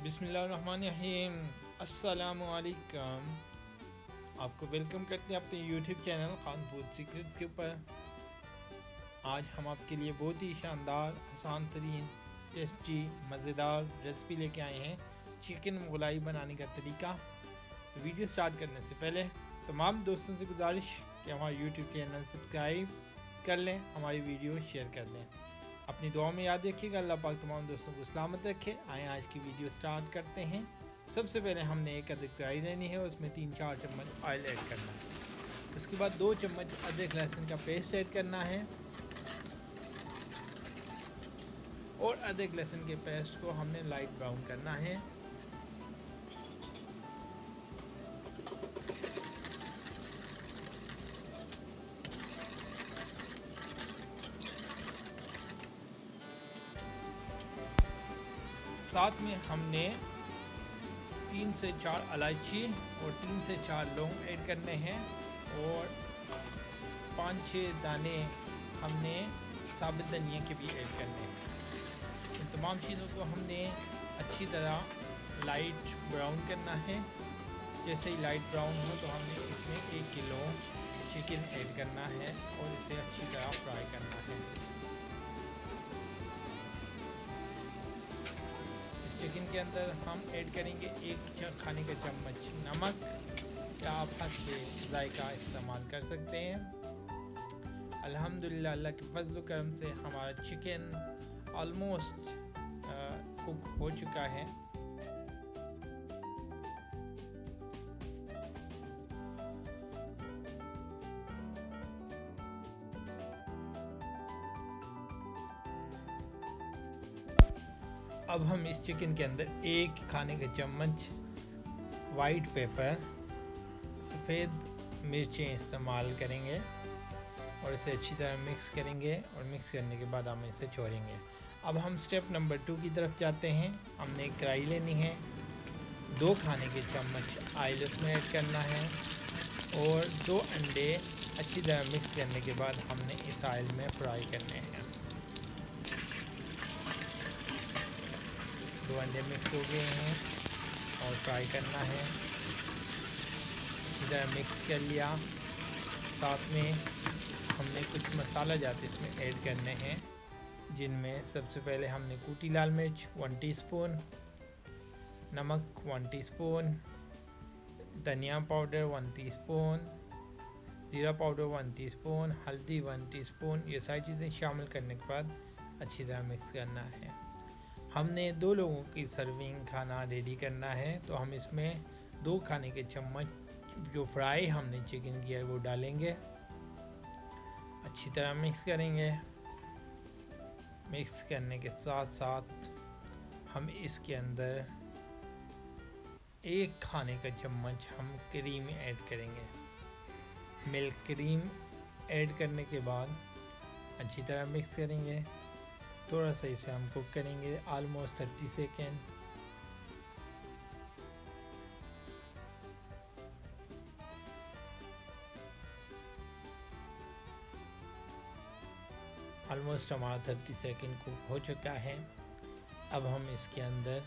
बिस्मिल्लाहिर्रहमानिर्रहीम। अस्सलामुअलैकुम। आपको वेलकम करते हैं अपने YouTube channel Khan food secrets के ऊपर। आज हम आपके लिए बहुत ही शानदार, आसान तरीन, टेस्टी, मज़ेदार रेसिपी लेके आए हैं, चिकन मुगलाई बनाने का तरीका। तो वीडियो स्टार्ट करने से पहले तमाम दोस्तों से गुजारिश कि हमारे यूट्यूब चैनल सब्सक्राइब कर लें, हमारी वीडियो शेयर कर लें। अपनी दुआ में याद रखिएगा। अल्लाह पाक तमाम दोस्तों को सलामत रखे। आए आज की वीडियो स्टार्ट करते हैं। सबसे पहले हमने एक अदरक कढ़ाई लेनी है, उसमें 3-4 चम्मच ऑयल ऐड करना है। उसके बाद 2 चम्मच अदरक लहसुन का पेस्ट ऐड करना है और अदरक लहसुन के पेस्ट को हमने लाइट ब्राउन करना है। साथ में हमने 3 से 4 इलायची और 3 से 4 लौंग ऐड करने हैं और 5-6 दाने हमने साबुत धनिया के भी ऐड करने हैं। इन तमाम चीज़ों को हमने अच्छी तरह लाइट ब्राउन करना है। जैसे ही लाइट ब्राउन हो तो हमने इसमें 1 किलो चिकन ऐड करना है और इसे अच्छी तरह फ्राई करना है। चिकन के अंदर हम ऐड करेंगे 1 खाने का चम्मच नमक, या आप हंस जायका इस्तेमाल कर सकते हैं। अल्हम्दुलिल्लाह, अल्लाह के फजल करम से हमारा चिकन ऑलमोस्ट कुक हो चुका है। अब हम इस चिकन के अंदर 1 खाने का चम्मच वाइट पेपर, सफ़ेद मिर्चें इस्तेमाल करेंगे और इसे अच्छी तरह मिक्स करेंगे और मिक्स करने के बाद हम इसे छोड़ेंगे। अब हम स्टेप नंबर 2 की तरफ जाते हैं। हमने एक कढ़ाई लेनी है, 2 खाने के चम्मच ऑयल उसमें ऐड करना है और 2 अंडे अच्छी तरह मिक्स करने के बाद हमने इस ऑयल में फ्राई करने हैं। 2 अंडे मिक्स हो गए हैं और फ्राई करना है। इधर मिक्स कर लिया। साथ में हमने कुछ मसाला जात इसमें ऐड करने हैं, जिनमें सबसे पहले हमने कूटी लाल मिर्च 1 टीस्पून, नमक 1 टीस्पून, धनिया पाउडर 1 टीस्पून, जीरा पाउडर 1 टीस्पून, हल्दी 1 टीस्पून, ये सारी चीज़ें शामिल करने के बाद अच्छी तरह मिक्स करना है। हमने 2 लोगों की सर्विंग खाना रेडी करना है, तो हम इसमें 2 खाने के चम्मच जो फ्राई हमने चिकन किया है वो डालेंगे। अच्छी तरह मिक्स करेंगे। मिक्स करने के साथ साथ हम इसके अंदर 1 खाने का चम्मच हम क्रीम ऐड करेंगे। मिल्क क्रीम ऐड करने के बाद अच्छी तरह मिक्स करेंगे। थोड़ा सा इसे हम कुक करेंगे ऑलमोस्ट 30 सेकेंड। ऑलमोस्ट हमारा 30 सेकेंड कुक हो चुका है। अब हम इसके अंदर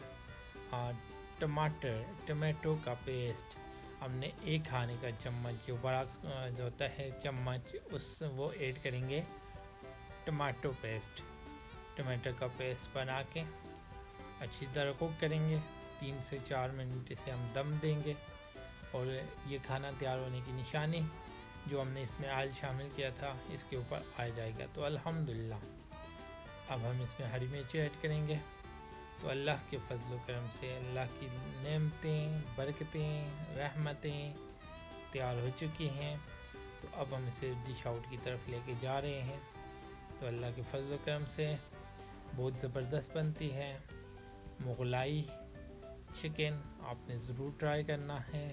टमाटो का पेस्ट हमने 1 खाने का चम्मच, जो बड़ा जो होता है चम्मच, वो ऐड करेंगे। टमाटो का पेस्ट बना के अच्छी तरह कुक करेंगे। 3 से 4 मिनट इसे हम दम देंगे और ये खाना तैयार होने की निशानी जो हमने इसमें ऑयल शामिल किया था इसके ऊपर आ जाएगा। तो अल्हम्दुलिल्लाह, अब हम इसमें हरी मिर्च ऐड करेंगे। तो अल्लाह के फजल करम से अल्लाह की नेमतें, बरकतें, रहमतें तैयार हो चुकी हैं। तो अब हम इसे डिश आउट की तरफ लेके जा रहे हैं। तो अल्लाह के फजल करम से बहुत ज़बरदस्त बनती है मुगलाई चिकन। आपने ज़रूर ट्राई करना है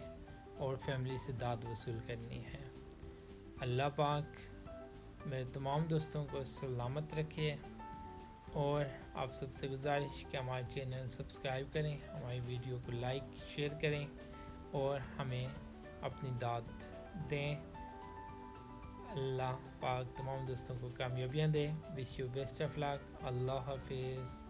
और फैमिली से दाद वसूल करनी है। अल्लाह पाक मेरे तमाम दोस्तों को सलामत रखे और आप सबसे गुजारिश कि हमारे चैनल सब्सक्राइब करें, हमारी वीडियो को लाइक शेयर करें और हमें अपनी दाद दें। अल्लाह पाक तमाम दोस्तों को कामयाबियाँ दे। Wish you best of luck. अल्लाह हाफिज़।